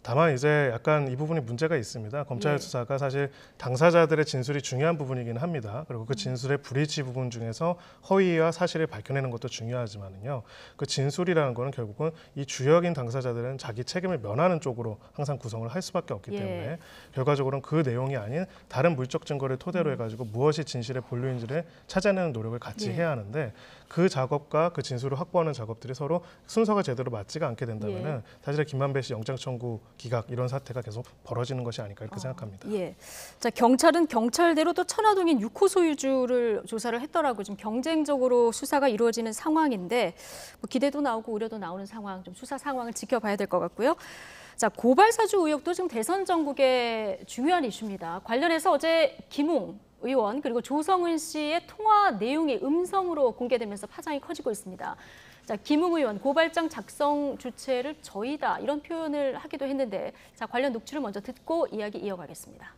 S19: 다만 이제 약간 이 부분이 문제가 있습니다. 검찰 수사가 사실 당사자들의 진술이 중요한 부분이긴 합니다. 그리고 그 진술의 불일치 부분 중에서 허위와 사실을 밝혀내는 것도 중요하지만은요. 그 진술이라는 거는 결국은 이 주역인 당사자들은 자기 책임을 면하는 쪽으로 항상 구성을 할 수밖에 없기 때문에 결과적으로는 그 내용이 아닌 다른 물적 증거를 토대로 해가지고 무엇이 진실의 본류인지를 찾아내는 노력을 같이 해야 하는데 그 작업과 그 진술을 확보하는 작업들이 서로 순서가 제대로 맞지가 않게 된다면은 사실 김만배 씨 영장 청구 기각 이런 사태가 계속 벌어지는 것이 아닐까 이렇게 생각합니다.
S1: 예. 자, 경찰은 경찰대로 또 천화동인 6호 소유주를 조사를 했더라고요. 좀 경쟁적으로 수사가 이루어지는 상황인데 뭐 기대도 나오고 우려도 나오는 상황, 좀 수사 상황을 지켜봐야 될 것 같고요. 자, 고발 사주 의혹도 지금 대선 전국의 중요한 이슈입니다. 관련해서 어제 김웅 의원 그리고 조성은 씨의 통화 내용이 음성으로 공개되면서 파장이 커지고 있습니다. 자, 김웅 의원 고발장 작성 주체를 저희다 이런 표현을 하기도 했는데 자, 관련 녹취를 먼저 듣고 이야기 이어가겠습니다.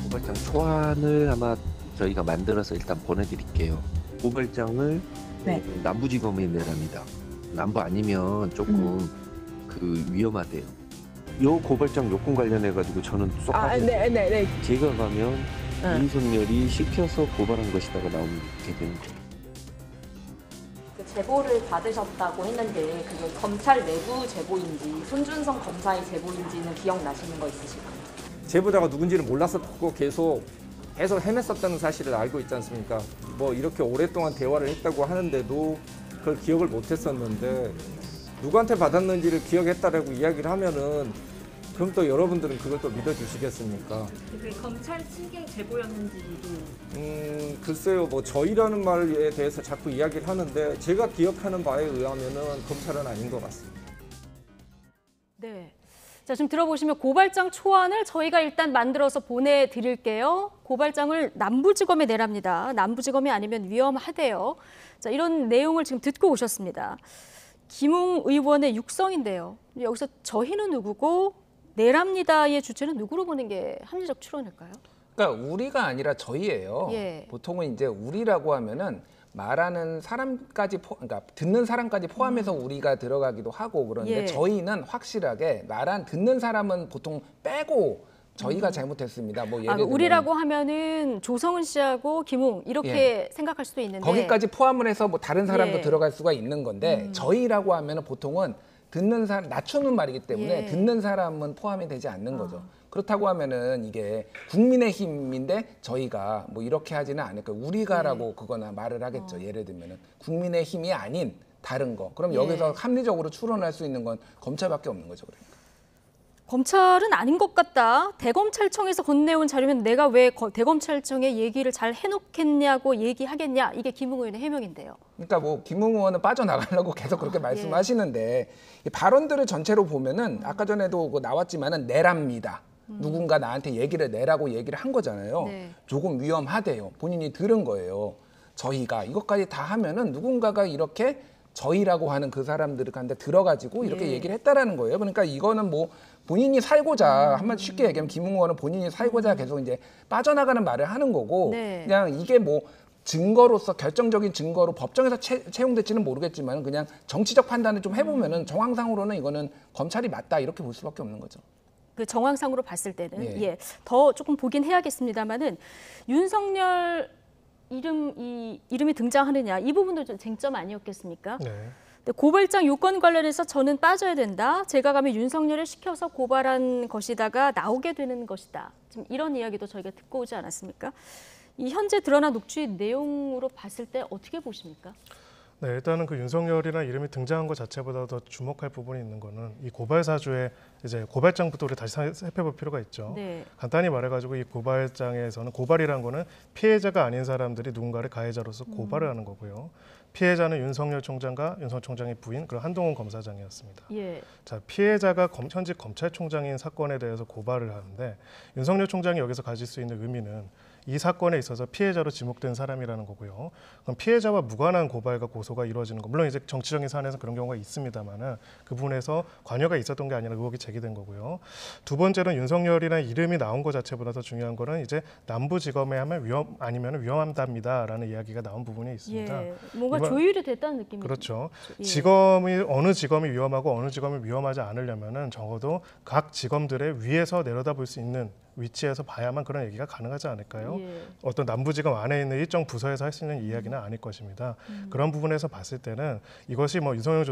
S20: 고발장 초안을 아마 저희가 만들어서 일단 보내드릴게요. 고발장을 남부지검에 내랍니다. 남부 아니면 조금 그 위험하대요. 요 고발장 요건 관련해 가지고 저는 쏙 제가 가면 윤석열이 시켜서 고발한 것이다가 나오게 되는 거예요.
S21: 그 제보를 받으셨다고 했는데 그게 검찰 내부 제보인지 손준성 검사의 제보인지는 기억나시는 거 있으실까요?
S22: 제보자가 누군지를 몰랐었고 계속 헤맸었다는 사실을 알고 있지 않습니까? 뭐 이렇게 오랫동안 대화를 했다고 하는데도 그걸 기억을 못했었는데 누구한테 받았는지를 기억했다라고 이야기를 하면은 그럼 또 여러분들은 그걸 또 믿어주시겠습니까?
S21: 그게 검찰 측의 제보였는지도
S22: 글쎄요, 뭐 저희라는 말에 대해서 자꾸 이야기를 하는데 제가 기억하는 바에 의하면은 검찰은 아닌 것 같습니다.
S1: 네. 자, 지금 들어보시면 고발장 초안을 저희가 일단 만들어서 보내드릴게요. 고발장을 남부지검에 내랍니다. 남부지검이 아니면 위험하대요. 자, 이런 내용을 지금 듣고 오셨습니다. 김웅 의원의 육성인데요. 여기서 저희는 누구고 내랍니다의 주체는 누구로 보는 게 합리적 추론일까요?
S18: 그러니까 우리가 아니라 저희예요. 보통은 이제 우리라고 하면은 말하는 사람까지 그러니까 듣는 사람까지 포함해서 우리가 들어가기도 하고 그런데 저희는 확실하게 듣는 사람은 보통 빼고 저희가 잘못했습니다. 뭐 예를 들면
S1: 우리라고 하면은 조성은 씨하고 김웅 이렇게 생각할 수도 있는데
S18: 거기까지 포함을 해서 뭐 다른 사람도 들어갈 수가 있는 건데 저희라고 하면은 보통은 듣는 사람 낮추는 말이기 때문에
S1: 예.
S18: 듣는 사람은 포함이 되지 않는 거죠. 그렇다고 하면은 이게 국민의힘인데 저희가 뭐 이렇게 하지는 않을 거예요. 우리가라고 그거나 말을 하겠죠. 예를 들면은 국민의힘이 아닌 다른 거. 그럼 여기서 합리적으로 추론할 수 있는 건 검찰밖에 없는 거죠. 그러니까.
S1: 검찰은 아닌 것 같다. 대검찰청에서 건네온 자료면 내가 왜 대검찰청에 얘기를 잘 해놓겠냐고 얘기하겠냐. 이게 김웅 의원의 해명인데요.
S18: 그러니까 뭐 김웅 의원은 빠져나가려고 계속 그렇게 말씀하시는데 이 발언들을 전체로 보면은 아까 전에도 나왔지만은 내랍니다. 누군가 나한테 얘기를 내라고 얘기를 한 거잖아요.
S1: 네.
S18: 조금 위험하대요. 본인이 들은 거예요. 저희가 이것까지 다 하면은 누군가가 이렇게 저희라고 하는 그 사람들한테 들어가지고 이렇게 얘기를 했다라는 거예요. 그러니까 이거는 뭐 본인이 살고자 한마디 쉽게 얘기하면 김웅 의원은 본인이 살고자 계속 이제 빠져나가는 말을 하는 거고 그냥 이게 뭐 증거로서 결정적인 증거로 법정에서 채용될지는 모르겠지만 그냥 정치적 판단을 좀 해보면은 정황상으로는 이거는 검찰이 맞다 이렇게 볼 수밖에 없는 거죠.
S1: 그 정황상으로 봤을 때는 더 조금 보긴 해야겠습니다만은 윤석열 이름이 등장하느냐 이 부분도 좀 쟁점 아니었겠습니까?
S19: 네.
S1: 고발장 요건 관련해서 저는 빠져야 된다. 제가 감히 윤석열을 시켜서 고발한 것이다가 나오게 되는 것이다. 지금 이런 이야기도 저희가 듣고 오지 않았습니까? 이 현재 드러난 녹취 내용으로 봤을 때 어떻게 보십니까?
S19: 네, 일단은 그 윤석열이라는 이름이 등장한 것 자체보다 더 주목할 부분이 있는 거는 이 고발 사주의 이제 고발장부터 우리 다시 살펴볼 필요가 있죠.
S1: 네.
S19: 간단히 말해가지고 이 고발장에서는 고발이란 거는 피해자가 아닌 사람들이 누군가를 가해자로서 고발을 하는 거고요. 피해자는 윤석열 총장과 윤석열 총장의 부인 그리고 한동훈 검사장이었습니다.
S1: 예.
S19: 자, 피해자가 현직 검찰총장인 사건에 대해서 고발을 하는데 윤석열 총장이 여기서 가질 수 있는 의미는 이 사건에 있어서 피해자로 지목된 사람이라는 거고요. 그럼 피해자와 무관한 고발과 고소가 이루어지는 거. 물론 이제 정치적인 사안에서 그런 경우가 있습니다만은 그 부분에서 관여가 있었던 게 아니라 의혹이 제기된 거고요. 두 번째는 윤석열이라는 이름이 나온 것 자체보다 더 중요한 거는 이제 남부지검에 하면 아니면 위험합니다라는 이야기가 나온 부분이 있습니다.
S1: 예. 뭔가 조율이 됐다는 느낌이죠.
S19: 그렇죠.
S1: 예.
S19: 어느 지검이 위험하고 어느 지검이 위험하지 않으려면은 적어도 각 지검들의 위에서 내려다볼 수 있는 위치에서 봐야만 그런 얘기가 가능하지 않을까요?
S1: 예.
S19: 어떤 남부지검 안에 있는 일정 부서에서 할 수 있는 이야기는 아닐 것입니다. 그런 부분에서 봤을 때는 이것이 뭐 윤석열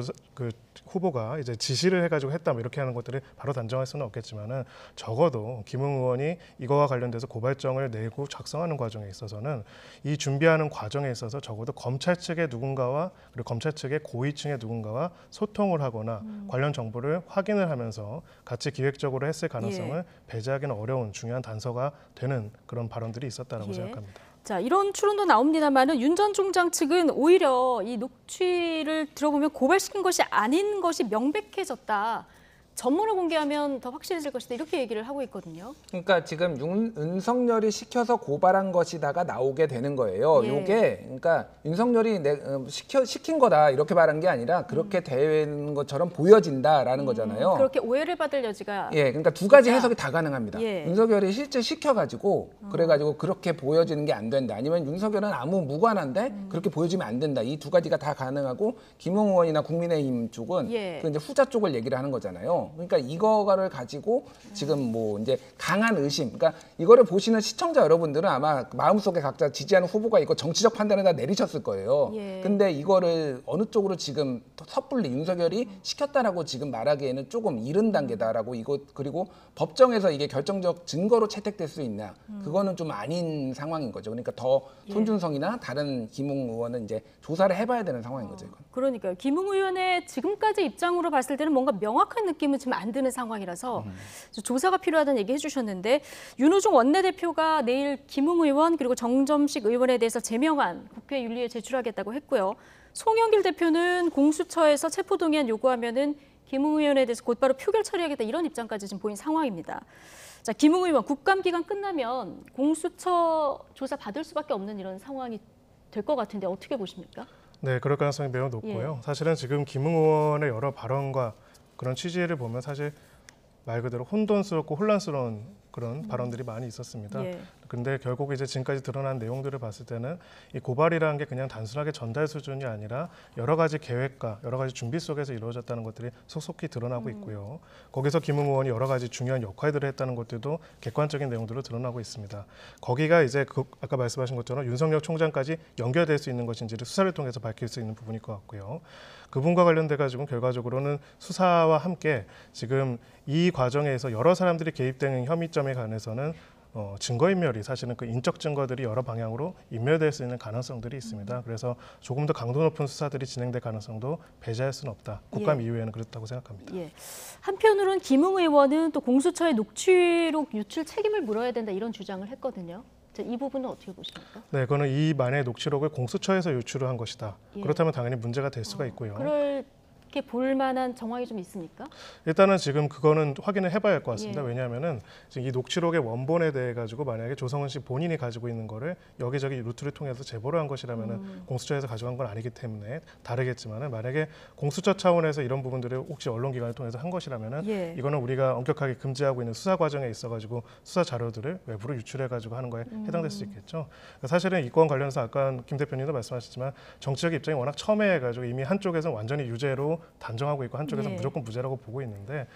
S19: 후보가 이제 지시를 해가지고 했다 뭐 이렇게 하는 것들을 바로 단정할 수는 없겠지만은 적어도 김웅 의원이 이거와 관련돼서 고발장을 내고 작성하는 과정에 있어서는 이 준비하는 과정에 있어서 적어도 검찰 측의 누군가와 그리고 검찰 측의 고위층의 누군가와 소통을 하거나 관련 정보를 확인을 하면서 같이 기획적으로 했을 가능성을 배제하기는 어려운 중요한 단서가 되는 그런 발언들이 있었다라고 생각합니다.
S1: 자, 이런 추론도 나옵니다만은 윤 전 총장 측은 오히려 이 녹취를 들어보면 고발시킨 것이 아닌 것이 명백해졌다. 전문을 공개하면 더 확실해질 것이다. 이렇게 얘기를 하고 있거든요.
S18: 그러니까 지금 윤석열이 시켜서 고발한 것이다가 나오게 되는 거예요. 이게 그러니까 윤석열이 시킨 거다 이렇게 말한 게 아니라 그렇게 되는 것처럼 보여진다라는 거잖아요.
S1: 그렇게 오해를 받을 여지가
S18: 그러니까 두 가지 해석이 다 가능합니다.
S1: 예.
S18: 윤석열이 실제 시켜가지고 그래가지고 그렇게 보여지는 게 안 된다. 아니면 윤석열은 아무 무관한데 그렇게 보여지면 안 된다. 이 두 가지가 다 가능하고 김웅 의원이나 국민의힘 쪽은 그 이제 후자 쪽을 얘기를 하는 거잖아요. 그러니까 이거를 가지고 지금 뭐 이제 강한 의심, 그러니까 이거를 보시는 시청자 여러분들은 아마 마음속에 각자 지지하는 후보가 있고 정치적 판단을 다 내리셨을 거예요. 근데 이거를 어느 쪽으로 지금 섣불리 윤석열이 시켰다라고 지금 말하기에는 조금 이른 단계다라고 그리고 법정에서 이게 결정적 증거로 채택될 수 있냐, 그거는 좀 아닌 상황인 거죠. 그러니까 더 손준성이나 다른 김웅 의원은 이제 조사를 해봐야 되는 상황인 거죠. 이건.
S1: 그러니까요. 김웅 의원의 지금까지 입장으로 봤을 때는 뭔가 명확한 느낌은 지금 안 드는 상황이라서 조사가 필요하다는 얘기 해주셨는데 윤호중 원내대표가 내일 김웅 의원 그리고 정점식 의원에 대해서 제명안 국회 윤리에 제출하겠다고 했고요. 송영길 대표는 공수처에서 체포동의안 요구하면은 김웅 의원에 대해서 곧바로 표결 처리하겠다 이런 입장까지 지금 보인 상황입니다. 자, 김웅 의원 국감기간 끝나면 공수처 조사 받을 수밖에 없는 이런 상황이 될 것 같은데 어떻게 보십니까?
S19: 네, 그럴 가능성이 매우 높고요. 사실은 지금 김웅 의원의 여러 발언과 그런 취지를 보면 사실 말 그대로 혼돈스럽고 혼란스러운 그런 발언들이 많이 있었습니다.
S1: 예.
S19: 근데 결국 이제 지금까지 드러난 내용들을 봤을 때는 이 고발이라는 게 그냥 단순하게 전달 수준이 아니라 여러 가지 계획과 여러 가지 준비 속에서 이루어졌다는 것들이 속속히 드러나고 있고요. 거기서 김웅 의원이 여러 가지 중요한 역할들을 했다는 것들도 객관적인 내용들로 드러나고 있습니다. 거기가 이제 아까 말씀하신 것처럼 윤석열 총장까지 연결될 수 있는 것인지를 수사를 통해서 밝힐 수 있는 부분일 것 같고요. 그분과 관련돼 가지고 결과적으로는 수사와 함께 지금 이 과정에서 여러 사람들이 개입되는 혐의점에 관해서는 증거인멸이 사실은 그 인적 증거들이 여러 방향으로 인멸될 수 있는 가능성들이 있습니다. 그래서 조금 더 강도 높은 수사들이 진행될 가능성도 배제할 수는 없다. 국감 이후에는 그렇다고 생각합니다.
S1: 예. 한편으로는 김웅 의원은 또 공수처의 녹취록 유출 책임을 물어야 된다 이런 주장을 했거든요. 이 부분은 어떻게 보십니까?
S19: 네, 그거는 이 만의 녹취록을 공수처에서 유출을 한 것이다.
S1: 예.
S19: 그렇다면 당연히 문제가 될 수가 있고요.
S1: 그렇게 볼 만한 정황이 좀 있습니까?
S19: 일단은 지금 그거는 확인을 해봐야 할 것 같습니다.
S1: 예.
S19: 왜냐하면은 지금 이 녹취록의 원본에 대해 가지고 만약에 조성은 씨 본인이 가지고 있는 거를 여기저기 루트를 통해서 제보를 한 것이라면은 공수처에서 가져간 건 아니기 때문에 다르겠지만은 만약에 공수처 차원에서 이런 부분들을 혹시 언론기관을 통해서 한 것이라면은
S1: 예.
S19: 이거는 우리가 엄격하게 금지하고 있는 수사 과정에 있어가지고 수사 자료들을 외부로 유출해 가지고 하는 거에 해당될 수 있겠죠. 사실은 이 건 관련해서 아까 김 대표님도 말씀하셨지만 정치적 입장이 워낙 첨예해가지고 이미 한쪽에서는 완전히 유죄로 단정하고 있고 한쪽에서
S1: 예.
S19: 무조건 무죄라고 보고 있는데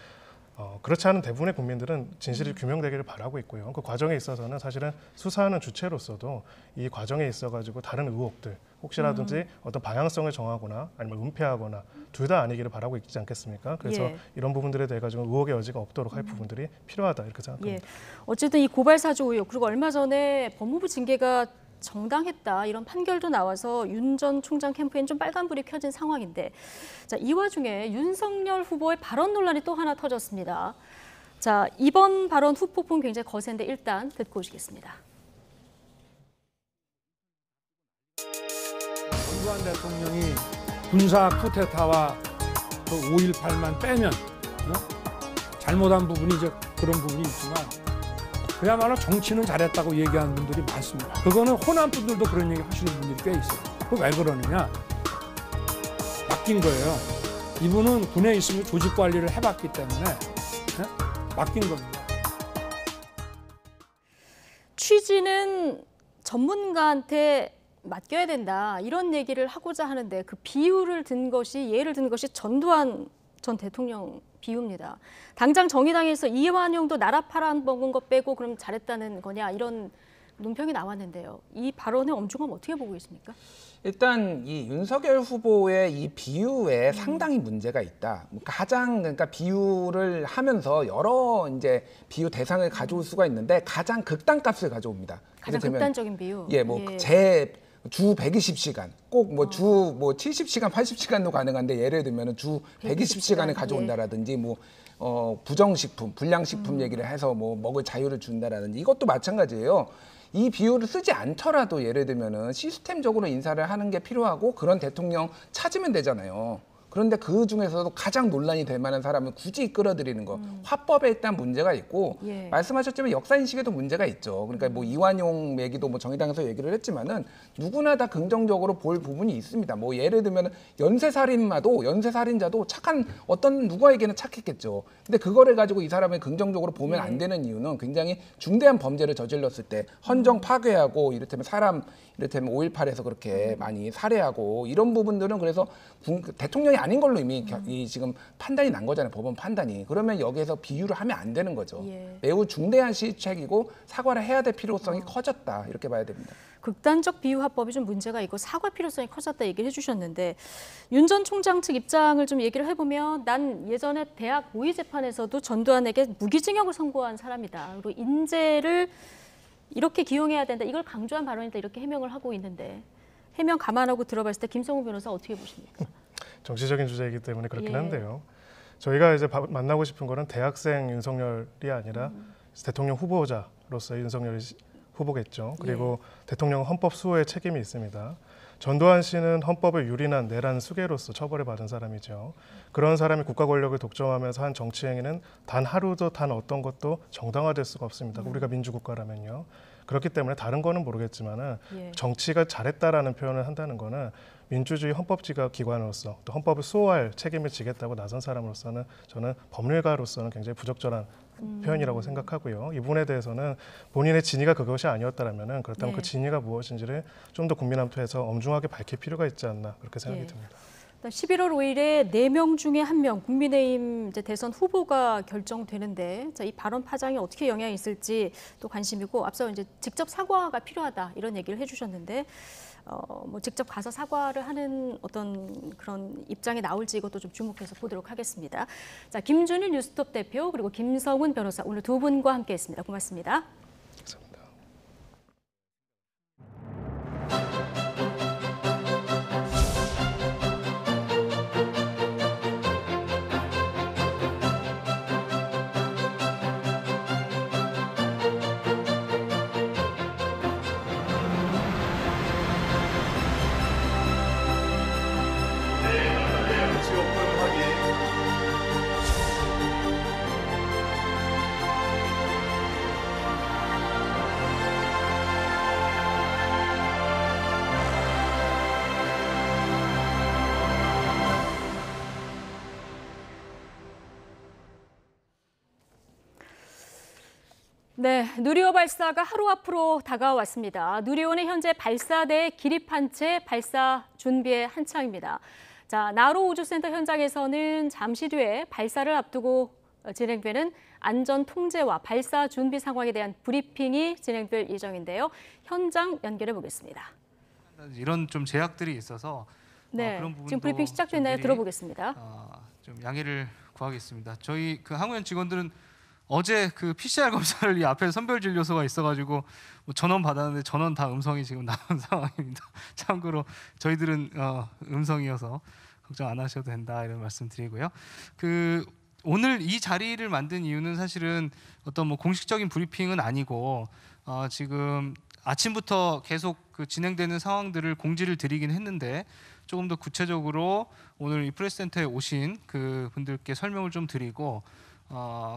S19: 그렇지 않은 대부분의 국민들은 진실이 규명되기를 바라고 있고요. 그 과정에 있어서는 사실은 수사하는 주체로서도 이 과정에 있어가지고 다른 의혹들 혹시라든지 어떤 방향성을 정하거나 아니면 은폐하거나 둘 다 아니기를 바라고 있지 않겠습니까? 그래서
S1: 예.
S19: 이런 부분들에 대해 가지고 의혹의 여지가 없도록 할 부분들이 필요하다 이렇게 생각합니다.
S1: 예. 어쨌든 이 고발 사주 의혹 그리고 얼마 전에 법무부 징계가 정당했다 이런 판결도 나와서 윤 전 총장 캠프에는 좀 빨간불이 켜진 상황인데 자, 이 와중에 윤석열 후보의 발언 논란이 또 하나 터졌습니다. 자, 이번 발언 후폭풍 굉장히 거센데 일단 듣고 오시겠습니다.
S2: 전두환 대통령이 군사 쿠데타와 그 5.18만 빼면 잘못한 부분이 그런 부분이 있지만 그야말로 정치는 잘했다고 얘기하는 분들이 많습니다. 그거는 호남 분들도 그런 얘기 하시는 분들이 꽤 있어요. 그 왜 그러느냐? 맡긴 거예요. 이분은 군에 있으면 조직 관리를 해봤기 때문에 맡긴 겁니다.
S1: 취지는 전문가한테 맡겨야 된다 이런 얘기를 하고자 하는데 그 비유를 든 것이 예를 든 것이 전두환 전 대통령 비유입니다. 당장 정의당에서 이완용도 나라 팔아먹은 거 빼고 그럼 잘했다는 거냐 이런 논평이 나왔는데요. 이 발언의 엄중함 어떻게 보고 계십니까?
S18: 일단 이 윤석열 후보의 이 비유에 상당히 문제가 있다. 그러니까 비유를 하면서 여러 이제 비유 대상을 가져올 수가 있는데 가장 극단값을 가져옵니다.
S1: 가장 극단적인 비유.
S18: 예, 주 120시간, 꼭 주 70시간, 80시간도 가능한데 예를 들면 주 120시간을 가져온다라든지 부정식품, 불량식품 얘기를 해서 먹을 자유를 준다라든지 이것도 마찬가지예요. 이 비유를 쓰지 않더라도 예를 들면은 시스템적으로 인사를 하는 게 필요하고 그런 대통령 찾으면 되잖아요. 그런데 그 중에서도 가장 논란이 될 만한 사람을 굳이 끌어들이는 거 화법에 일단 문제가 있고 말씀하셨지만 역사인식에도 문제가 있죠. 그러니까 이완용 얘기도 정의당에서 얘기를 했지만은 누구나 다 긍정적으로 볼 부분이 있습니다. 예를 들면 연쇄살인자도 착한 어떤 누구에게는 착했겠죠. 근데 그거를 가지고 이 사람을 긍정적으로 보면 안 되는 이유는 굉장히 중대한 범죄를 저질렀을 때 헌정 파괴하고 이를테면 5.18에서 그렇게 많이 살해하고 이런 부분들은 그래서 대통령이 아닌 걸로 이미 지금 판단이 난 거잖아요. 법원 판단이. 그러면 여기에서 비유를 하면 안 되는 거죠. 매우 중대한 실책이고 사과를 해야 될 필요성이 커졌다. 이렇게 봐야 됩니다.
S1: 극단적 비유 화법이 좀 문제가 있고 사과 필요성이 커졌다 얘기를 해주셨는데 윤 전 총장 측 입장을 좀 얘기를 해보면 난 예전에 대학 모의 재판에서도 전두환에게 무기징역을 선고한 사람이다. 그리고 인재를 이렇게 기용해야 된다. 이걸 강조한 발언이다. 이렇게 해명을 하고 있는데 해명 감안하고 들어봤을 때 김성우 변호사 어떻게 보십니까?
S19: 정치적인 주제이기 때문에 그렇긴 한데요. 저희가 이제 만나고 싶은 거는 대학생 윤석열이 아니라 대통령 후보자로서 윤석열 후보겠죠. 그리고 대통령 헌법 수호의 책임이 있습니다. 전두환 씨는 헌법을 유린한 내란 수괴로서 처벌을 받은 사람이죠. 그런 사람이 국가 권력을 독점하면서 한 정치 행위는 단 하루도 단 어떤 것도 정당화될 수가 없습니다. 우리가 민주국가라면요. 그렇기 때문에 다른 거는 모르겠지만은 정치가 잘했다라는 표현을 한다는 거는 민주주의 헌법지가 기관으로서 또 헌법을 수호할 책임을 지겠다고 나선 사람으로서는 저는 법률가로서는 굉장히 부적절한 표현이라고 생각하고요. 이 부분에 대해서는 본인의 진위가 그것이 아니었다라면은 그렇다면
S1: 네.
S19: 그 진위가 무엇인지를 좀 더 국민함토에서 엄중하게 밝힐 필요가 있지 않나 그렇게 생각이
S1: 예.
S19: 듭니다.
S1: 11월 5일에 4명 중에 1명 국민의힘 이제 대선 후보가 결정되는데 자, 이 발언 파장이 어떻게 영향이 있을지 또 관심이고 앞서 이제 직접 사과가 필요하다 이런 얘기를 해주셨는데 뭐 직접 가서 사과를 하는 어떤 그런 입장이 나올지 이것도 좀 주목해서 보도록 하겠습니다. 자, 김준일 뉴스톱 대표 그리고 김성훈 변호사 오늘 두 분과 함께했습니다. 고맙습니다. 네, 누리호 발사가 하루 앞으로 다가왔습니다. 누리호는 현재 발사대에 기립한 채 발사 준비에 한창입니다. 자, 나로 우주센터 현장에서는 잠시 뒤에 발사를 앞두고 진행되는 안전 통제와 발사 준비 상황에 대한 브리핑이 진행될 예정인데요. 현장 연결해 보겠습니다.
S3: 이런 좀 제약들이 있어서
S1: 네,
S3: 그런 부분도
S1: 지금 브리핑 시작됐나요? 들어보겠습니다.
S3: 좀 양해를 구하겠습니다. 저희 그 항우연 직원들은 어제 그 PCR 검사를 이 앞에 선별 진료소가 있어가지고 뭐 전원 받았는데 전원 다 음성이 지금 나온 상황입니다. 참고로 저희들은 음성이어서 걱정 안 하셔도 된다 이런 말씀드리고요. 그 오늘 이 자리를 만든 이유는 사실은 어떤 뭐 공식적인 브리핑은 아니고 지금 아침부터 계속 그 진행되는 상황들을 공지를 드리긴 했는데 조금 더 구체적으로 오늘 이 프레스센터에 오신 그 분들께 설명을 좀 드리고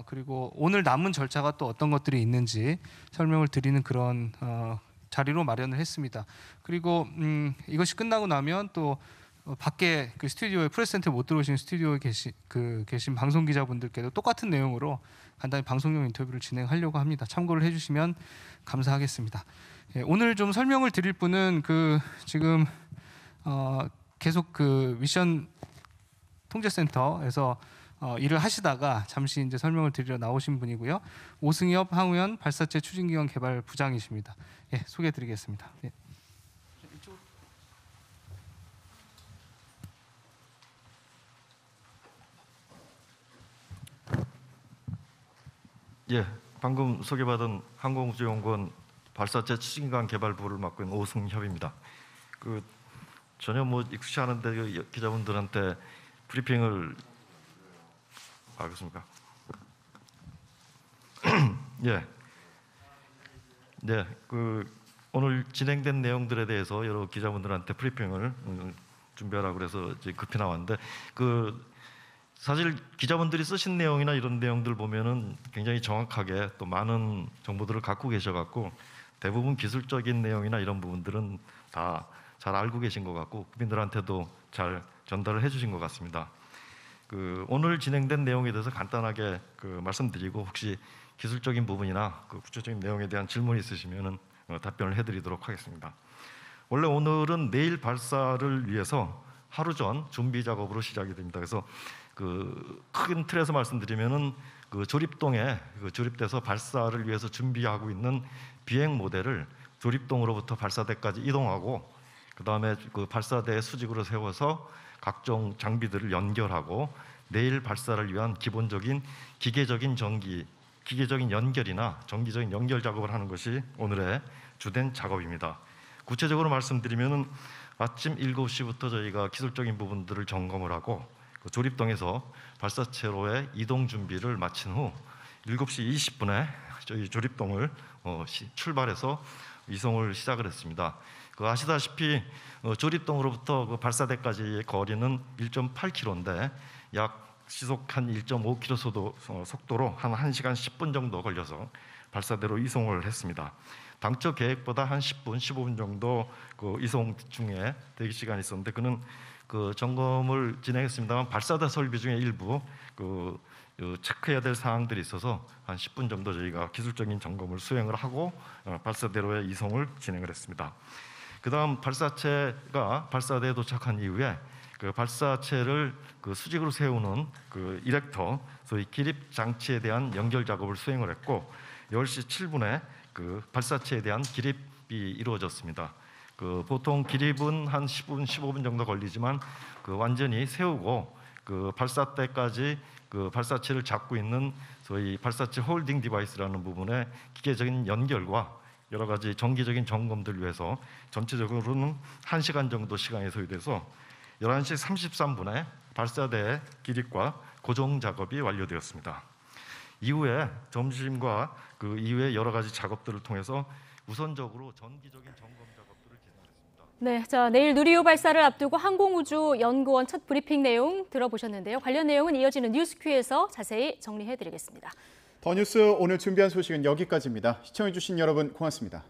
S3: 그리고 오늘 남은 절차가 또 어떤 것들이 있는지 설명을 드리는 그런 자리로 마련을 했습니다. 그리고 이것이 끝나고 나면 또 밖에 그 스튜디오에 프레스센터에 못 들어오신 스튜디오에 계신 방송 기자분들께도 똑같은 내용으로 간단히 방송용 인터뷰를 진행하려고 합니다. 참고를 해주시면 감사하겠습니다. 예, 오늘 좀 설명을 드릴 분은 그 지금 계속 그 미션 통제센터에서 일을 하시다가 잠시 이제 설명을 드리러 나오신 분이고요. 오승엽 항우연 발사체 추진기관 개발 부장이십니다. 예, 소개해드리겠습니다. 예.
S6: 예, 방금 소개받은 항공우주연구원 발사체 추진기관 개발부를 맡고 있는 오승협입니다. 그 전혀 뭐 익숙치 않은데 기자분들한테 브리핑을 알겠습니까? 예, 네, 그 오늘 진행된 내용들에 대해서 여러 기자분들한테 브리핑을 준비하라고 그래서 이제 급히 나왔는데 그 사실 기자분들이 쓰신 내용이나 이런 내용들 보면은 굉장히 정확하게 또 많은 정보들을 갖고 계셔갖고 대부분 기술적인 내용이나 이런 부분들은 다 잘 알고 계신 것 같고 국민들한테도 잘 전달을 해주신 것 같습니다. 그 오늘 진행된 내용에 대해서 간단하게 그 말씀드리고 혹시 기술적인 부분이나 그 구체적인 내용에 대한 질문이 있으시면은 답변을 해드리도록 하겠습니다. 원래 오늘은 내일 발사를 위해서 하루 전 준비 작업으로 시작이 됩니다. 그래서 그 큰 틀에서 말씀드리면은 그 조립동에 조립돼서 발사를 위해서 준비하고 있는 비행 모델을 조립동으로부터 발사대까지 이동하고 그 다음에 그 발사대 수직으로 세워서 각종 장비들을 연결하고 내일 발사를 위한 기본적인 기계적인 연결이나 정기적인 연결 작업을 하는 것이 오늘의 주된 작업입니다. 구체적으로 말씀드리면은 아침 7시부터 저희가 기술적인 부분들을 점검을 하고 그 조립동에서 발사체로의 이동 준비를 마친 후 7시 20분에 저희 조립동을 출발해서 이송을 시작을 했습니다. 그 아시다시피 조립동으로부터 그 발사대까지의 거리는 1.8km인데 약 시속 한 1.5km 속도로 한 1시간 10분 정도 걸려서 발사대로 이송을 했습니다. 당초 계획보다 한 10분, 15분 정도 그 이송 중에 대기 시간이 있었는데 그는 그 점검을 진행했습니다만 발사대 설비 중에 일부 그 체크해야 될 사항들이 있어서 한 10분 정도 저희가 기술적인 점검을 수행을 하고 발사대로의 이송을 진행을 했습니다. 그다음 발사체가 발사대에 도착한 이후에 그 발사체를 그 수직으로 세우는 그 이렉터, 소위 기립 장치에 대한 연결 작업을 수행을 했고 10시 7분에 그 발사체에 대한 기립이 이루어졌습니다. 그 보통 기립은 한 10분, 15분 정도 걸리지만 그 완전히 세우고 그 발사 때까지 그 발사체를 잡고 있는 소위 발사체 홀딩 디바이스라는 부분의 기계적인 연결과 여러 가지 정기적인 점검들을 위해서 전체적으로는 1시간 정도 시간이 소요돼서 11시 33분에 발사대 기립과 고정 작업이 완료되었습니다. 이후에 점심과 그 이후에 여러 가지 작업들을 통해서 우선적으로 전기적인 점검 작업들을 진행했습니다.
S1: 네, 자 내일 누리호 발사를 앞두고 항공우주연구원 첫 브리핑 내용 들어보셨는데요. 관련 내용은 이어지는 뉴스큐에서 자세히 정리해드리겠습니다.
S5: 더 뉴스 오늘 준비한 소식은 여기까지입니다. 시청해주신 여러분 고맙습니다.